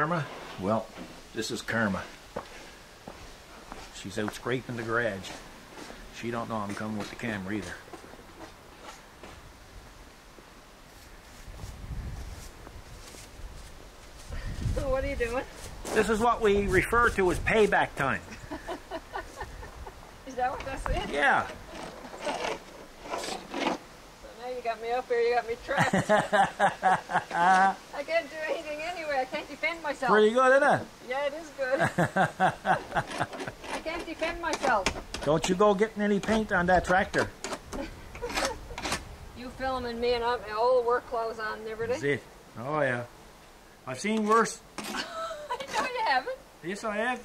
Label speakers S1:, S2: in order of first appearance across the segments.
S1: karma? Well, this is karma. She's out scraping the garage. She don't know I'm coming with the camera either.
S2: What are you doing?
S1: This is what we refer to as payback time.
S2: Is that what that's it?
S1: Yeah.
S2: So now you got me up here, you got me trapped. I can't do anything anyway, I can't defend myself.
S1: Pretty good, isn't it?
S2: Yeah, it is good. I can't defend myself.
S1: Don't you go getting any paint on that tractor.
S2: You filming me and I'm my old work clothes on and everything.
S1: That's it. Oh yeah. I've seen worse.
S2: No, you haven't.
S1: Yes, I have.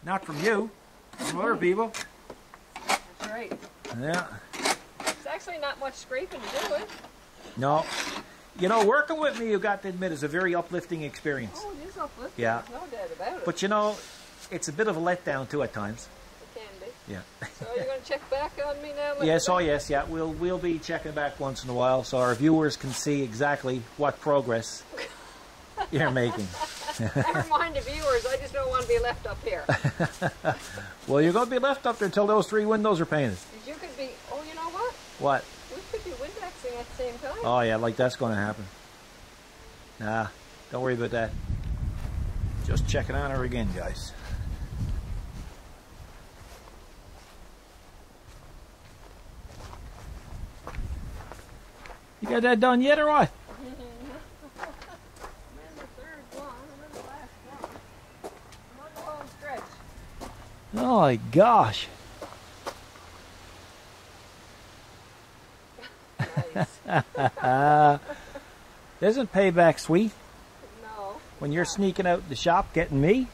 S1: Not from you. From other people.
S2: That's right.
S1: Yeah.
S2: It's actually not much scraping to do it.
S1: No. You know, working with me, you got to admit, is a very uplifting experience.
S2: Oh, it is uplifting.
S1: Yeah.
S2: There's no doubt about it.
S1: But you know, it's a bit of a letdown too at times.
S2: It can be.
S1: Yeah.
S2: So you're going to check back on me now?
S1: Yes, oh yes, yeah. We'll be checking back once in a while so our viewers can see exactly what progress you're making.
S2: Never mind the viewers, I just don't want to be left up here.
S1: Well, you're going to be left up there until those 3 windows are painted.
S2: You could be, oh, you know what?
S1: What?
S2: We could be Windexing at the same time.
S1: Oh yeah, like that's going to happen. Nah, don't worry about that. Just checking on her again, guys. You got that done yet or what?
S2: I'm in the third one, I'm in the last one. I'm on the home stretch.
S1: Oh my gosh.
S2: Nice.
S1: Isn't payback sweet?
S2: No.
S1: When you're sneaking out the shop getting me?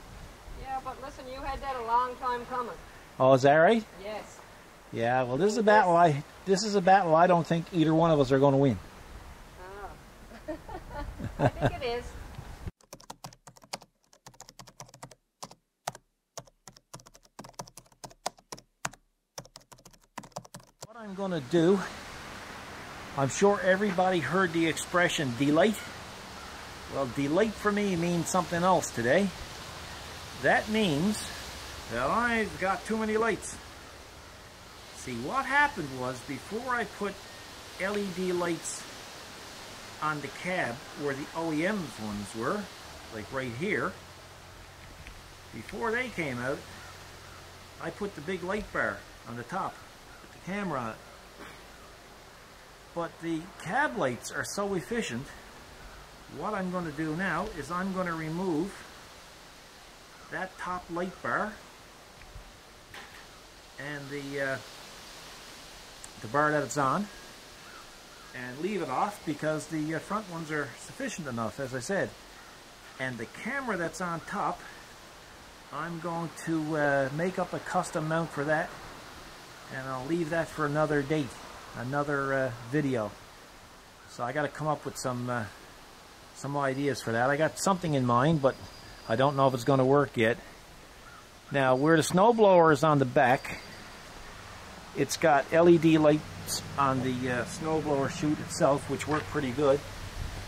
S2: Yeah, but listen, you had that a long time coming.
S1: Oh, is that right?
S2: Yes.
S1: Yeah, well this is a battle I don't think either one of us are going to win.
S2: Oh. I think it is.
S1: What I'm going to do, I'm sure everybody heard the expression delight. Well, delight for me means something else today. That means that I've got too many lights. See, what happened was before I put LED lights on the cab where the OEM's ones were, like right here, before they came out, I put the big light bar on the top with the camera on it. But the cab lights are so efficient, what I'm going to do now is I'm going to remove that top light bar and the bar that it's on and leave it off because the front ones are sufficient enough, as I said. And the camera that's on top, I'm going to make up a custom mount for that, and I'll leave that for another date, another video. So I got to come up with some ideas for that. I got something in mind, but I don't know if it's going to work yet. Now, where the snowblower is on the back, it's got LED lights on the snowblower chute itself, which work pretty good.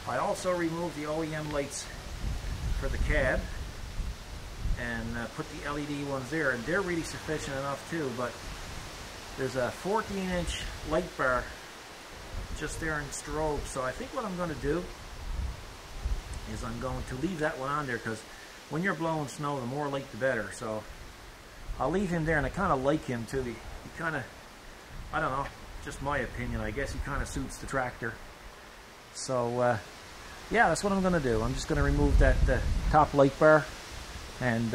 S1: I also removed the OEM lights for the cab and put the LED ones there, and they're really sufficient enough too, but there's a 14-inch light bar just there in strobe. So I think what I'm going to do is I'm going to leave that one on there, because when you're blowing snow, the more light the better. So I'll leave him there, and I kind of like him too. He kind of, I don't know, just my opinion, I guess he kind of suits the tractor. So yeah, that's what I'm going to do. I'm just going to remove that top light bar, and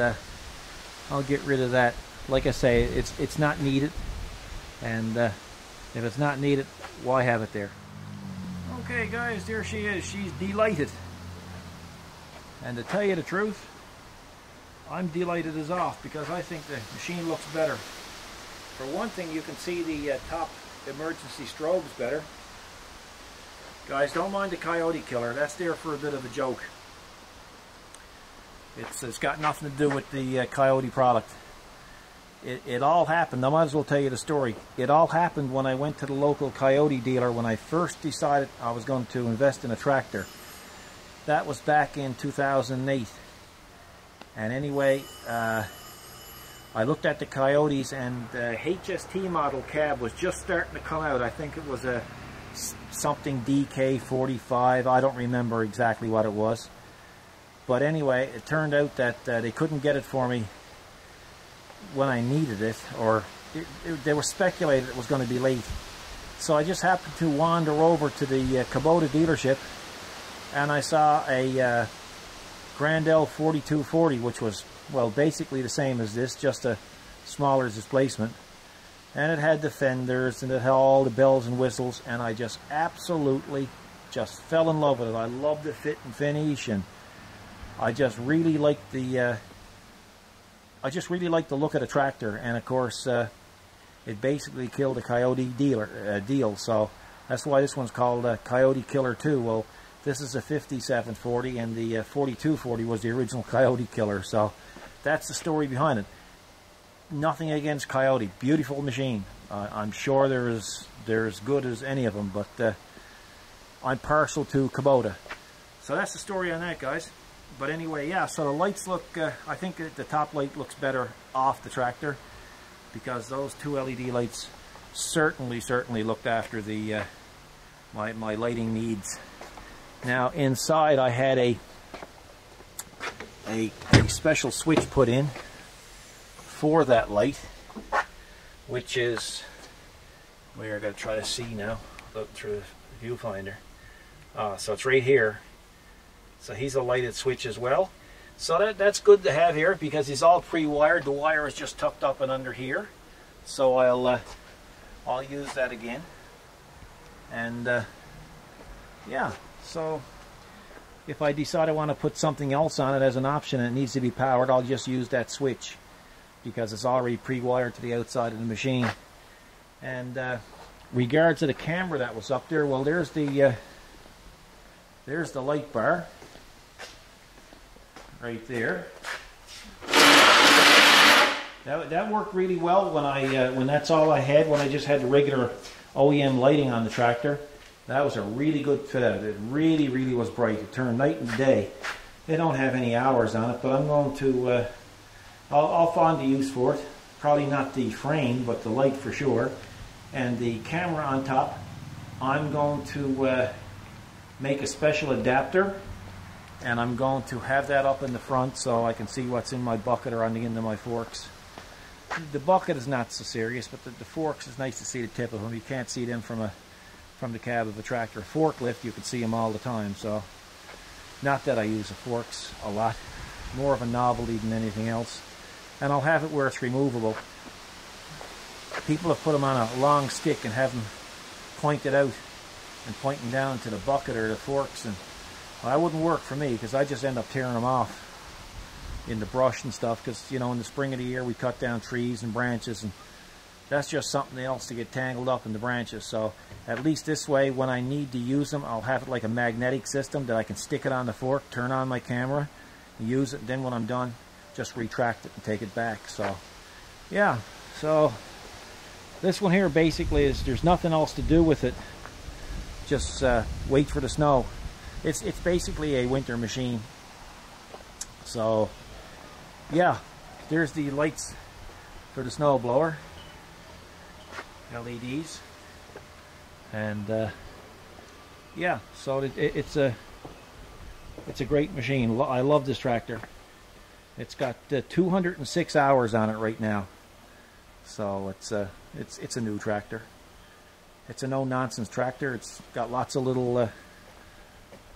S1: I'll get rid of that. Like I say, it's not needed, and if it's not needed, why have it there? Okay guys, there she is. She's delighted. And to tell you the truth, I'm delighted as off, because I think the machine looks better. For one thing, you can see the top emergency strobes better. Guys, don't mind the coyote killer. That's there for a bit of a joke. It's got nothing to do with the coyote product. It all happened. I might as well tell you the story. It all happened when I went to the local coyote dealer when I first decided I was going to invest in a tractor. That was back in 2008. And anyway, I looked at the Coyotes, and the HST model cab was just starting to come out. I think it was a something DK45. I don't remember exactly what it was. But anyway, it turned out that they couldn't get it for me when I needed it, or they were speculating it was going to be late. So I just happened to wander over to the Kubota dealership, and I saw a Grandel 4240, which was, well, basically the same as this, just a smaller displacement. And it had the fenders, and it had all the bells and whistles, and I just absolutely just fell in love with it. I loved the fit and finish, and I just really liked the look of the tractor. And of course, it basically killed the Coyote deal. So that's why this one's called Coyote Killer 2. Well, this is a 5740, and the 4240 was the original Coyote Killer. So that's the story behind it. Nothing against Coyote, beautiful machine. I'm sure they're as good as any of them, but I'm partial to Kubota. So that's the story on that, guys. But anyway, yeah, so the lights look, I think the top light looks better off the tractor, because those two LED lights certainly looked after the my lighting needs. Now inside I had a special switch put in for that light, which is, where I gotta try to see now, look through the viewfinder. So it's right here. So he's a lighted switch as well. So that's good to have here, because he's all pre-wired. The wire is just tucked up and under here. So I'll use that again. And yeah, so if I decide I want to put something else on it as an option and it needs to be powered, I'll just use that switch, because it's already pre-wired to the outside of the machine. And regards to the camera that was up there, well, there's the light bar right there. That worked really well when that's all I had, when I just had the regular OEM lighting on the tractor. That was a really good fit out. It really was bright. It turned night and day. They don't have any hours on it, but I'm going to I'll find the use for it. Probably not the frame, but the light for sure. And the camera on top, I'm going to make a special adapter, and I'm going to have that up in the front so I can see what's in my bucket or on the end of my forks. The bucket is not so serious, but the forks is nice to see the tip of them. You can't see them from the cab of a tractor. Forklift, you can see them all the time. So, not that I use the forks a lot, more of a novelty than anything else. And I'll have it where it's removable. People have put them on a long stick and have them pointed out and pointing down to the bucket or the forks, and well, that wouldn't work for me, because I just end up tearing them off in the brush and stuff, because, you know, in the spring of the year we cut down trees and branches, and that's just something else to get tangled up in the branches. So at least this way, when I need to use them, I'll have it like a magnetic system that I can stick it on the fork, turn on my camera, use it, and then when I'm done, just retract it and take it back. So yeah, so this one here basically is, there's nothing else to do with it, just wait for the snow. It's basically a winter machine. So yeah, there's the lights for the snow blower, LEDs, and yeah, so it's a great machine. I love this tractor. It's got 206 hours on it right now, so it's a new tractor. It's a no-nonsense tractor. It's got lots of little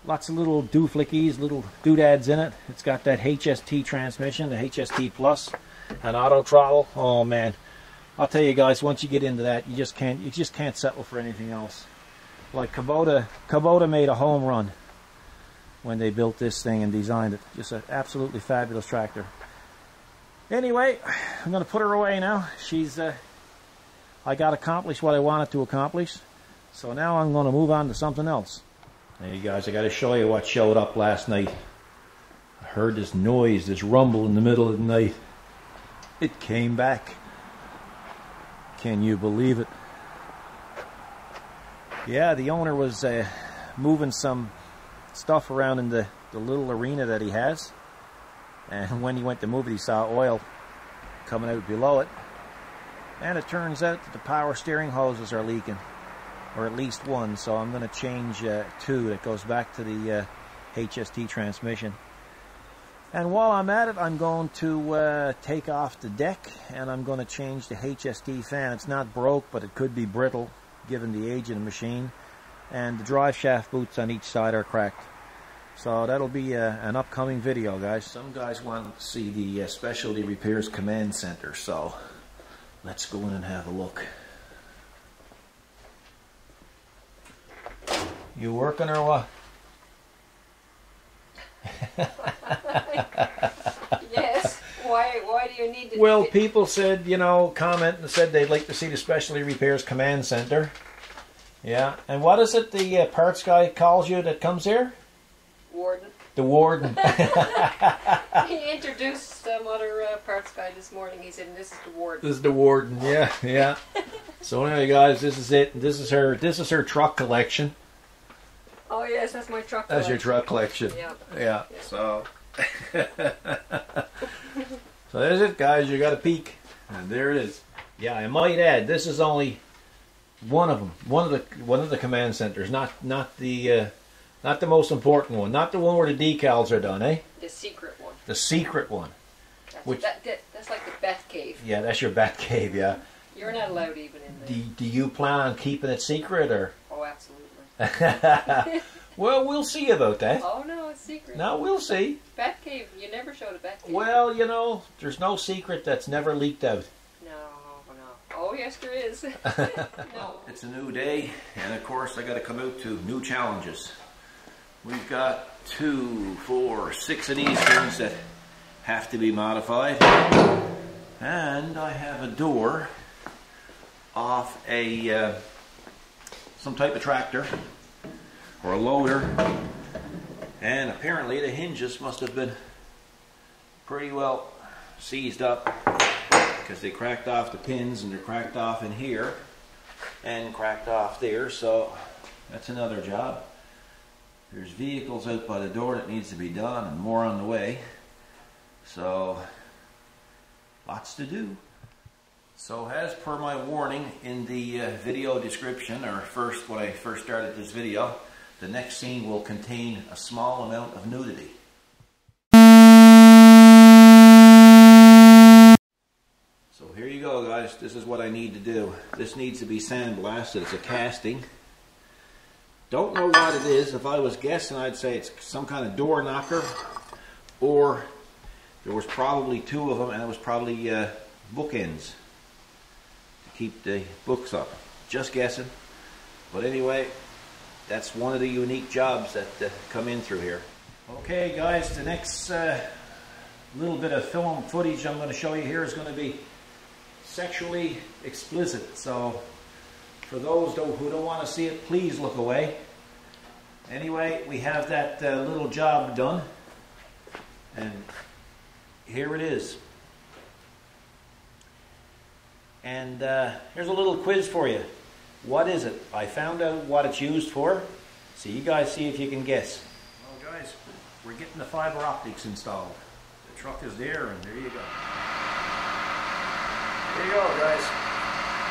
S1: dooflickies, little doodads in it. It's got that HST transmission, the HST Plus, an auto throttle. Oh man, I'll tell you guys, once you get into that, you just can't settle for anything else. Like Kubota made a home run when they built this thing and designed it. Just an absolutely fabulous tractor. Anyway, I'm going to put her away now. I got accomplished what I wanted to accomplish, so now I'm going to move on to something else. Hey guys, I got to show you what showed up last night. I heard this noise, this rumble in the middle of the night. It came back. Can you believe it? Yeah, the owner was moving some stuff around in the little arena that he has. And when he went to move it, he saw oil coming out below it. And it turns out that the power steering hoses are leaking, or at least one. So I'm going to change two that goes back to the HST transmission. And while I'm at it, I'm going to take off the deck, and I'm going to change the HST fan. It's not broke, but it could be brittle given the age of the machine. And the drive shaft boots on each side are cracked. So that'll be an upcoming video, guys. Some guys want to see the Specialty Repairs Command Center, so let's go in and have a look. You working or what?
S2: Yes. Why do you need to...
S1: Well, people said, you know, comment and said they'd like to see the Specialty Repairs Command Center. Yeah. And what is it the parts guy calls you that comes here?
S2: Warden.
S1: The warden.
S2: He introduced some other parts guy this morning. He said, "This is the warden."
S1: This is the warden. Yeah, yeah. So anyway, guys, this is it. This is her truck collection.
S2: Oh yes, that's my truck.
S1: That's your truck collection.
S2: Yep.
S1: Yeah. So. So there's it, guys. You got a peek, and there it is. Yeah, I might add, this is only one of them. One of the command centers, not the most important one, not the one where the decals are done, eh?
S2: The secret one.
S1: The secret one.
S2: That's like the Bat Cave.
S1: Yeah, that's your Bat Cave. Yeah.
S2: You're not allowed even in there.
S1: Do you plan on keeping it secret, or?
S2: Oh, absolutely.
S1: Well, we'll see about that.
S2: Oh no, it's secret.
S1: No, we'll see.
S2: Bat Cave, you never showed a Bat Cave.
S1: Well, you know, there's no secret that's never leaked out.
S2: No. Oh yes, there is. No.
S1: It's a new day, and of course I got to come out to new challenges. We've got 2, 4, 6 of these things that have to be modified, and I have a door off a some type of tractor or a loader, and apparently the hinges must have been pretty well seized up because they cracked off the pins, and they're cracked off in here and cracked off there. So that's another job. There's vehicles out by the door that needs to be done, and more on the way. So lots to do. So as per my warning in the video description, or when I first started this video, the next scene will contain a small amount of nudity. So here you go, guys. This is what I need to do. This needs to be sandblasted. It's a casting. Don't know what it is. If I was guessing, I'd say it's some kind of door knocker, or there was probably 2 of them, and it was probably bookends to keep the books up. Just guessing. But anyway, that's one of the unique jobs that come in through here. Okay, guys, the next little bit of film footage I'm going to show you here is going to be sexually explicit. So for those who don't want to see it, please look away. Anyway, we have that little job done, and here it is. And here's a little quiz for you. What is it? I found out what it's used for, so you guys see if you can guess. Well, guys, we're getting the fiber optics installed. The truck is there, and there you go. There you go, guys.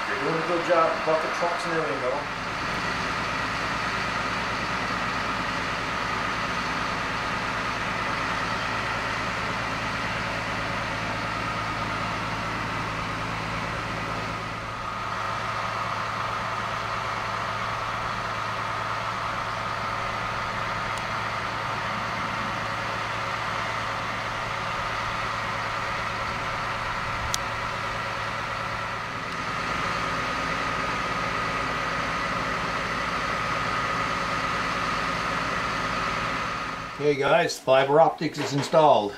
S1: You're doing a good job. Bucket trucks and everything, though. Okay guys, fiber optics is installed.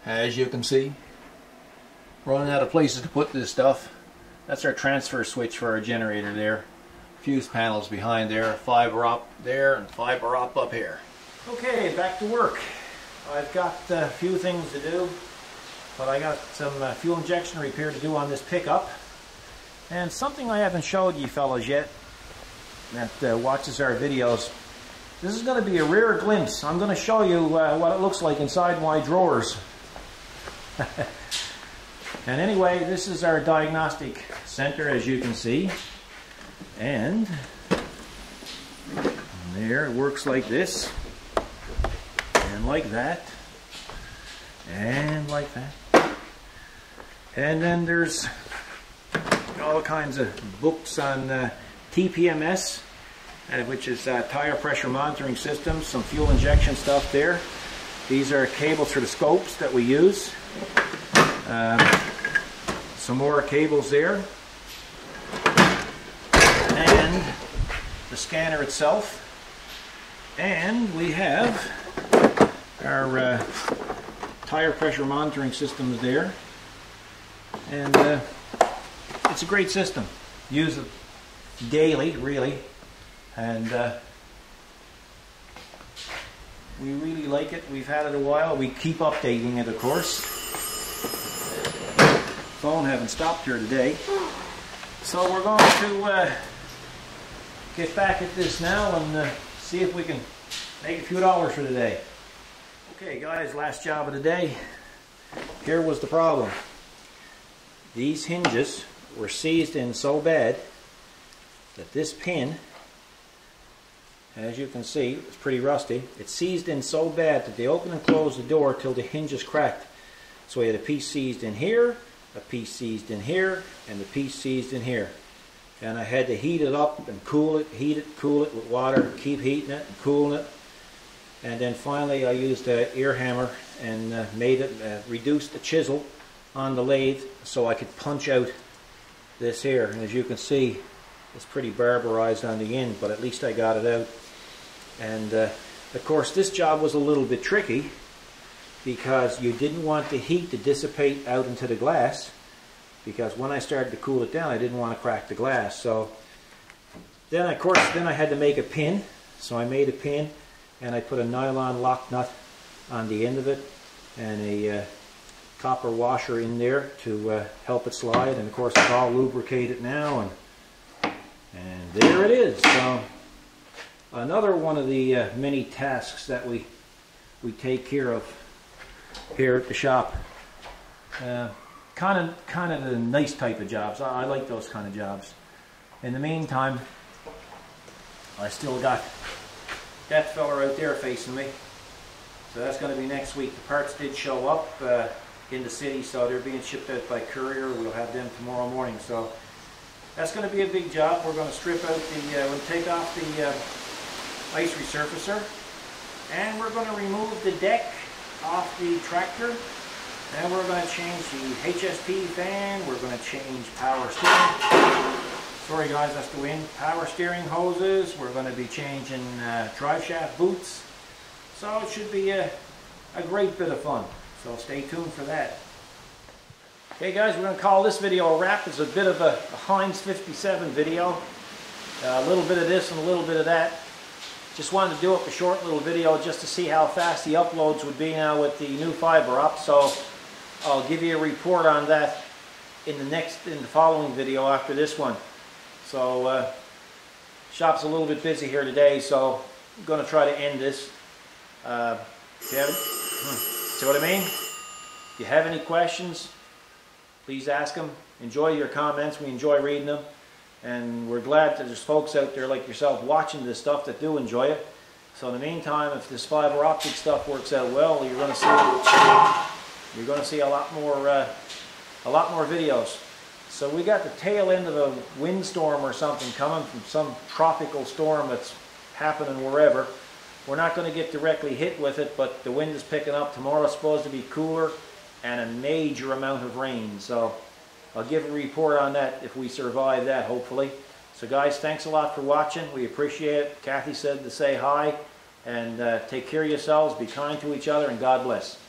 S1: As you can see, running out of places to put this stuff. That's our transfer switch for our generator there. Fuse panels behind there, fiber op there, and fiber op up here. Okay, back to work. I've got a few things to do, but I got some fuel injection repair to do on this pickup. And something I haven't showed you fellas yet that watches our videos This is going to be a rare glimpse. I'm going to show you what it looks like inside my drawers. And anyway, this is our diagnostic center, as you can see. And there, it works like this, and like that, and like that. And then there's all kinds of books on TPMS, which is tire pressure monitoring systems, some fuel injection stuff there. These are cables for the scopes that we use. Some more cables there. And the scanner itself. And we have our tire pressure monitoring systems there. And it's a great system. Use it daily, really. And we really like it. We've had it a while. We keep updating it, of course. Phone haven't stopped here today. So we're going to get back at this now and see if we can make a few dollars for the day. Okay guys, last job of the day. Here was the problem. These hinges were seized in so bad that this pin, as you can see, it's pretty rusty. It's seized in so bad that they open and close the door till the hinge is cracked. So we had a piece seized in here, a piece seized in here, and the piece seized in here. And I had to heat it up and cool it, heat it, cool it with water, keep heating it and cooling it. And then finally I used an ear hammer and made it, reduced the chisel on the lathe so I could punch out this here. And as you can see, it's pretty barbarized on the end, but at least I got it out. And of course this job was a little bit tricky because you didn't want the heat to dissipate out into the glass, because when I started to cool it down I didn't want to crack the glass. So then of course I had to make a pin. So I made a pin and I put a nylon lock nut on the end of it and a copper washer in there to help it slide. And of course it's all lubricated now, and there it is. So another one of the many tasks that we take care of here at the shop. Kind of the nice type of jobs. I like those kind of jobs. In the meantime, I still got that fella right there facing me. So that's going to be next week. The parts did show up in the city, so they're being shipped out by courier. We'll have them tomorrow morning. So that's going to be a big job. We're going to strip out we'll take off the ice resurfacer, and we're going to remove the deck off the tractor. And we're going to change the HSP fan. We're going to change power steering. Sorry guys, that's the wind. Power steering hoses. We're going to be changing drive shaft boots. So it should be a great bit of fun. So stay tuned for that. Okay guys, we're going to call this video a wrap. It's a bit of a Heinz 57 video. A little bit of this and a little bit of that. Just wanted to do up a short little video just to see how fast the uploads would be now with the new fiber up. So I'll give you a report on that in the following video after this one. So shop's a little bit busy here today, so I'm going to try to end this. See what I mean? If you have any questions, please ask them. Enjoy your comments. We enjoy reading them. And we're glad that there's folks out there like yourself watching this stuff that do enjoy it. So in the meantime, if this fiber optic stuff works out well, you're going to see a lot more videos. So we got the tail end of a windstorm or something coming from some tropical storm that's happening wherever. We're not going to get directly hit with it, but the wind is picking up. Tomorrow's supposed to be cooler and a major amount of rain. So I'll give a report on that if we survive that, hopefully. So guys, thanks a lot for watching. We appreciate it. Kathy said to say hi, and take care of yourselves, be kind to each other, and God bless.